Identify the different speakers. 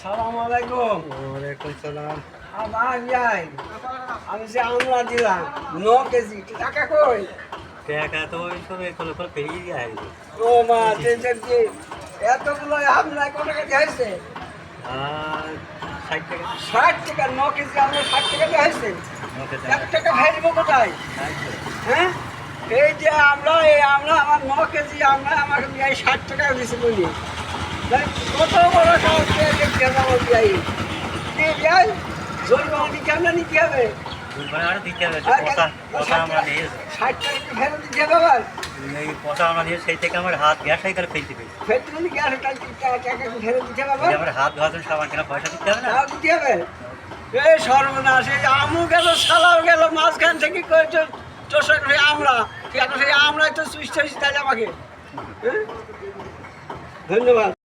Speaker 1: আসসালামু আলাইকুম।
Speaker 2: ওয়ালাইকুম সালাম।
Speaker 1: আমার যাই আমি যে আমরা দিলাম 9 কেজি টাকা কই?
Speaker 2: টাকা তো ওই সব এগুলো করে পেয়ে যায়।
Speaker 1: ও মা টেনশন কি এতগুলো আমরা কত টাকা হয়েছে?
Speaker 2: আর 60 টাকা।
Speaker 1: 60 টাকা 9 কেজি আমরা 60 টাকা দিয়ে হয়েছে।
Speaker 2: ওকে
Speaker 1: 1 টাকা ফেলবো কোথায়? হ্যাঁ এই যে আমরা আমার 9 কেজি আমরা আমাকে দিয়ে 60 টাকা দিয়েছি বলি কত বড় সাহস দেখতে যাবো যাই যাই জরিমানা দিতে হবে না নিতে হবে?
Speaker 2: আর দিতে হবে।
Speaker 1: আর
Speaker 2: পয়সা আমরা নিয়ে
Speaker 1: 60 টাকা কি ফেরত দিতে হবে আবার?
Speaker 2: এই পয়সা আমরা নিয়ে সেই থেকে আমার হাত গ্যাস সাইকেল ফেলতে পেরেছি।
Speaker 1: ফেরত দিলে কি আর টাকা কি ফেরত দিতে হবে আবার?
Speaker 2: আমার হাত ধোয়ার সাবান কেনা পয়সা দিতে হবে না।
Speaker 1: তাও দিতে হবে? এই সর্বনাশ এই আমু গেল শালাও গেল মাঝখান থেকে চোষা করে আমরা এখন সেই আমরাই তো সুইচ হয়েছি তাহলে আমাকে হ্যাঁ ধন্যবাদ।